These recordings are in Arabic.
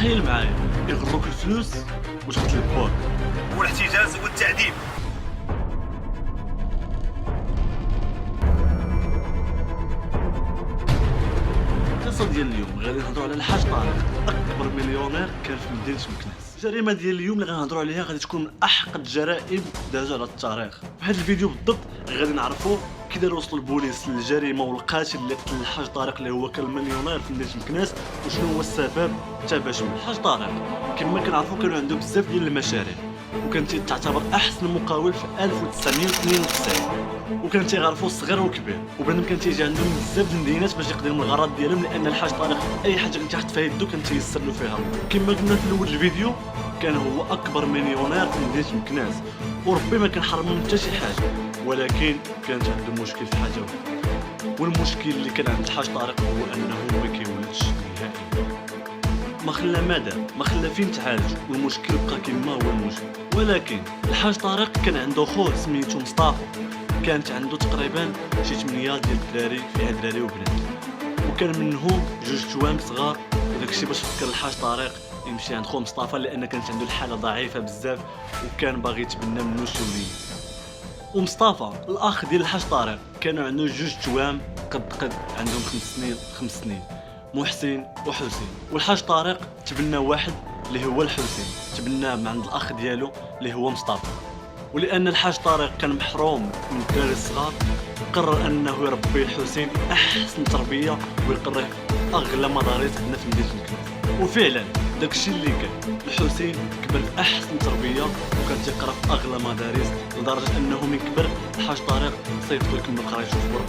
تخيل معايا يغروك الفلوس وتقتل باك. والاحتجاز والتعذيب. القصه ديال اليوم غادي نهضروا على الحاج طارق، اكبر مليونير كان في مدينه مكناس. الجريمه ديال اليوم اللي غنهضروا عليها غادي تكون من احقد الجرائم دازوا على التاريخ. في هذا الفيديو بالضبط غادي نعرفوا كي دار وصلوا البوليس للجريمه والقاتل اللي قتل الحاج طارق اللي هو كان مليونير في مدينه مكناس، وشنو هو السبب حتى باش الحاج طارق كما كنعرفوا كانوا عنده بزاف ديال المشاريع، وكانت تعتبر احسن مقاول في 1992، وكان تيعرفوا الصغير والكبير، وبنادم كان تيجي عندهم بزاف ديال المدينات باش يقدروا الغرض ديالهم، لان الحاج طارق اي حاجه كانت تحت في يدو كان تيسر له فيها. كما قلنا في اول الفيديو كان هو اكبر مليونير في مدينه مكناس، وربي ما كان حرمه من حتى شي حاجه، ولكن كانت عنده مشكل في حاجه واحده، والمشكل اللي كان عند الحاج طارق هو انه ما كيولدش نهائيا. ما خلى مدى ما خلى فين تعالج، والمشكل بقى كما هو المشكل. ولكن الحاج طارق كان عنده خوه سميتو مصطفى، كانت عنده تقريبا شي 8 ديال الدراري، فيها دراري وبنات، وكان منهم 2 توام صغار. وداكشي باش فكر الحاج طارق يمشي عند خو مصطفى، لان كانت عنده الحاله ضعيفه بزاف وكان باغي يتبنى منه شي وليد. ومصطفى الاخ ديال الحاج طارق كانوا عنده 2 توام قد عندهم 5 سنين، محسن وحسين. والحاج طارق تبنى واحد اللي هو الحسين، تبناه من عند الاخ ديالو اللي هو مصطفى. ولان الحاج طارق كان محروم من الدراري الصغار، قرر انه يربي الحسين احسن تربيه ويقريه في اغلى مدارس عندنا في مدينه مكناس. وفعلا داكشي اللي كان، الحسين كبر في احسن تربيه وكان تيقرا في اغلى مدارس، لدرجه انه من كبر الحاج طارق صيفطو يكمل قرايته في برا.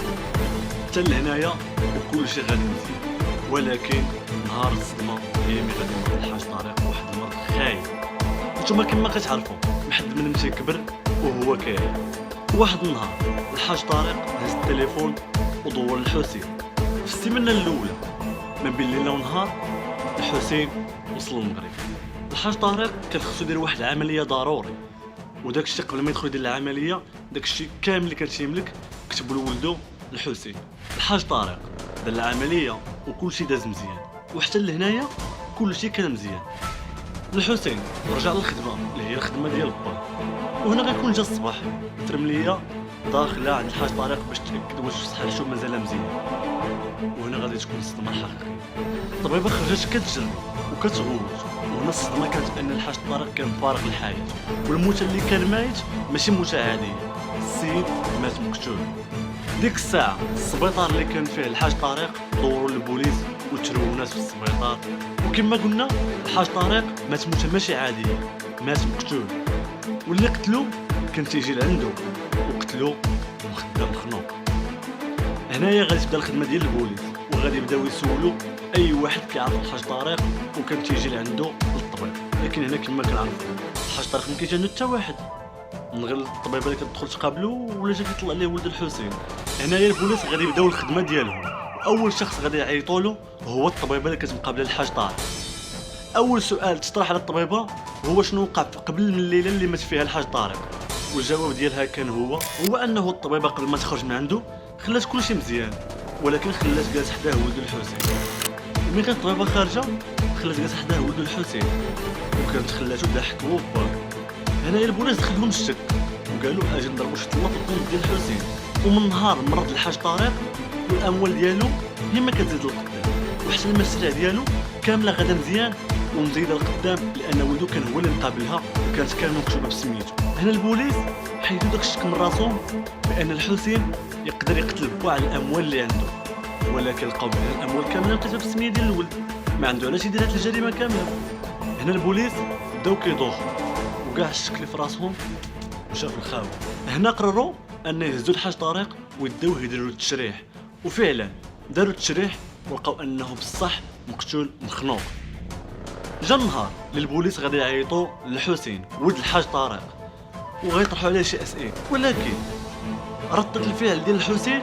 حتى لهنايا وكل شيء غادي مزيان. ولكن نهار الصدمه هي ملي غادي يمرض الحاج طارق واحد المرض خايب. نتوما كما كتعرفوا محد من تيكبر وهو كاين. واحد النهار الحاج طارق هز التليفون ودور الحسين. في السيمانه الاولى ما بين ليله ونهار الحسين وصل للمغرب. الحاج طارق كان خصو يدير واحد العمليه ضروري، وداك الشيء قبل ما يدخل يدير العمليه داك الشيء كامل اللي كان تيملك كتبوا لولدو الحسين. الحاج طارق دار العمليه وكل شيء داز مزيان، وحتى لهنايا كل شيء كان مزيان. الحسين رجع للخدمه اللي هي الخدمه ديال با، وهنا غيكون جا الصباح ترمليه داخله عند الحاج طارق باش تاكد واش صحته مازال مزيان. وهنا غادي تكون الصدمه الحقيقيه. الطبيبه خرجت كتجري وكتغوت، وهنا الصدمه كانت ان الحاج طارق كان فارغ الحياه، والموتة اللي كان مايت ماشي موتة عاديه، السيد مات مقتول. ديك الساعه السبيطار اللي كان فيه الحاج طارق دوروا البوليس وتروا الناس في السبيطار، وكما قلنا الحاج طارق مات موتة ماشي عاديه، مات مقتول. واللي قتلو كان تيجي لعندو وقتلو وخدام مخنوق. هنايا غادي تبدا الخدمه ديال البوليس، وغادي يبداو يسولوا اي واحد كيعرف الحاج طارق وكان تيجي لعندو للطبيب. لكن هنا كما كنعرفوا الحاج طارق ما كيجي عنده حتى واحد من غير الطبيبه اللي كتدخل تقابلو ولا جا كيطلع عليه ولد الحسين. هنايا البوليس غادي يبداو الخدمه ديالهم، واول شخص غادي يعيطوا له هو الطبيبه اللي كتمقابله الحاج طارق. اول سؤال تطرح على الطبيبه هو شنو وقع قبل من الليله اللي مات فيها الحاج طارق، والجواب ديالها كان هو انه الطبيبه قبل ما تخرج من عنده خلات كلشي مزيان، ولكن خلات جالس حداه ولد الحسين. ملي كانت الطبيبه خارجه خلات جالس حداه ولد الحسين، وكانت خلاتو ضحك هو باك. هنايا البوليس دخلهم الشك وقالوا اجي نضربوا شي طلة في الكونت ديال الحسين. ومن نهار مرض الحاج طارق والاموال ديالو هي ما كتزيد للقدام، وحتى المشاريع ديالو كامله غادا مزيان ومزيده للقدام، لان ولدو كان هو اللي مقابلها وكانت كامله مكتوبه بسميتو. هنا البوليس حيدوا داك الشك من راسهم بان الحسين يقدر يقتل با على الاموال اللي عنده، ولكن لقاو بان الاموال كامله مكتوبه بالسميه ديال الولد، ما عنده علاش يدير هاد الجريمه كامله. هنا البوليس بداو كيدوخوا وكاع الشك اللي في راسهم مشى في الخاوي. هنا قرروا ان يهزوا الحاج طارق ويداوه يديروا التشريح، وفعلا داروا التشريح ولقاو انه بصح مقتول مخنوق. جا النهار للبوليس غادي يعيطوا للحسين ولد الحاج طارق وغيطرحوا عليه شي اسئله، ولكن ردة الفعل ديال الحسين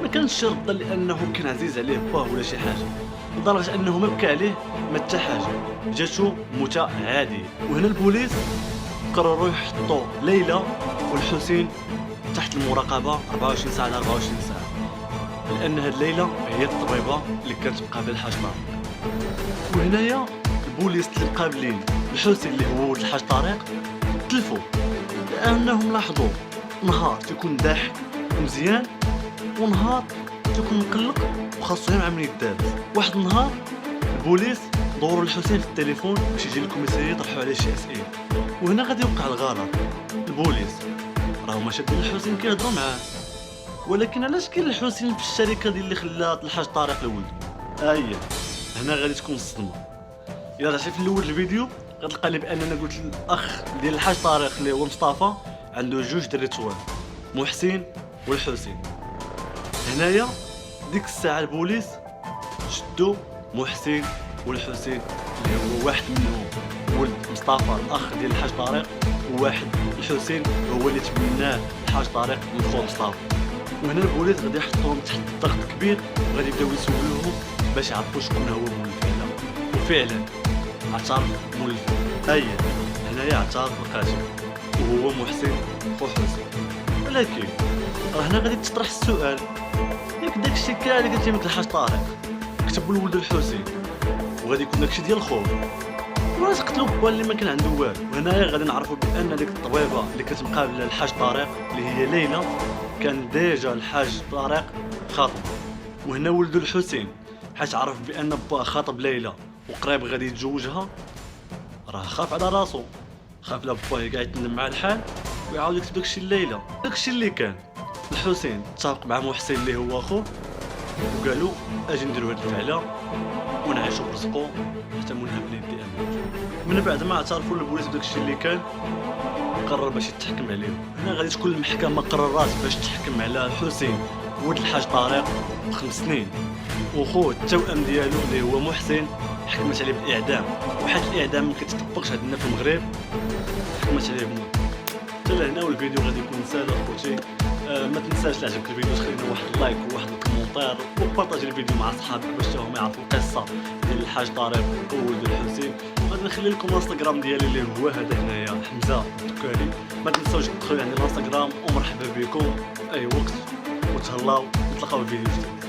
ما كانش رده لانه كان عزيز عليه باه ولا شي حاجه، لدرجه انه ما بكى عليه ما حتى حاجه، جاتو موتة عاديه. وهنا البوليس قرروا يحطوا ليلى والحسين تحت المراقبه 24 ساعه على 24 ساعه، لان هاد ليلى هي الطبيبه اللي كانت مقابل الحاج طارق. وهنايا البوليس اللي مقابلين الحسين اللي هو ولد الحاج طارق تلفوا، لانهم لاحظوا نهار تيكون ضاحك ومزيان، ونهار تيكون مقلق وخاصو يعمل عملية دابز. واحد النهار البوليس دوروا الحسين في التليفون باش يجي للكوميسارية يطرحوا عليه شي اسئله، وهنا غادي يوقع الغلط. البوليس راهما شادين الحسين كيهضروا معاه، ولكن علاش كاين الحسين في الشركه ديال اللي خلات الحاج طارق الولد؟ هنا غادي تكون الصدمه. الا رجعتي في الاول الفيديو غتلقاني باننا قلت الاخ ديال الحاج طارق اللي هو مصطفى عنده جوج دري توان، محسن والحسين. هنايا ديك الساعه البوليس شدوا محسن والحسين اللي هو واحد منهم ولد مصطفى الاخ ديال الحاج طارق، وواحد الحسين هو اللي تبناه الحاج طارق من خو مصطفى. وهنا البوليس غادي يحطوهم تحت ضغط كبير وغادي يبداو يسولوهم باش يعرفوا شكون هو مول الفعل. وفعلا اعترف مول الفعل، هنايا اعترف القاتل وهو محسن خو حسين. ولكن هنا غادي تطرح السؤال، ياك داكشي كاع اللي قلتي مثل الحاج طارق كتبوا لولد الحسين وغادي يكون داكشي ديال خوه، ولا تقتلوا با اللي ما كان عنده والو. وهنايا غادي نعرفوا بان ديك الطبيبه اللي كانت مقابله الحاج طارق اللي هي ليلى كان ديجا الحاج طارق خاطب. وهنا ولد الحسين حيت عرف بان با خاطب ليلى وقريب غادي يتزوجها، راه خاف على راسو، خاف لا باه قاعد يتنم مع الحال ويعاود يكتب داكشي لليلى. داكشي اللي كان الحسين اتفق مع محسن اللي هو اخوه وقالوا اجي نديرو هاد الفعله ونعيشو برزقو حتى منها بلي يدي امين. من بعد ما اعترفوا البوليس بداكشي اللي كان قرر باش يتحكم عليهم. هنا غادي تكون المحكمه قررات باش تحكم على الحسين ولد الحاج طارق ب5 سنين، وخوه التوأم ديالو اللي هو محسن حكمت عليه بالاعدام. وحد الاعدام ما كيتطبقش عندنا في المغرب، حكمت عليه بموت. حتى لهنا والفيديو غادي يكون سهل اخوتي. ما تنساش لا عجبك الفيديو تخلينا واحد اللايك وواحد الكومونتير وبارطاجي الفيديو مع صحابك باش تاهم يعرفوا القصه ديال الحاج طارق وولد الحسين. غادي نخلي لكم الانستغرام ديالي اللي هو هذا هنايا حمزه الدكالي. ما تنساوش تدخلوا عندي الانستغرام ومرحبا بكم اي وقت وتهلاو. نتلاقاو في فيديو جديد.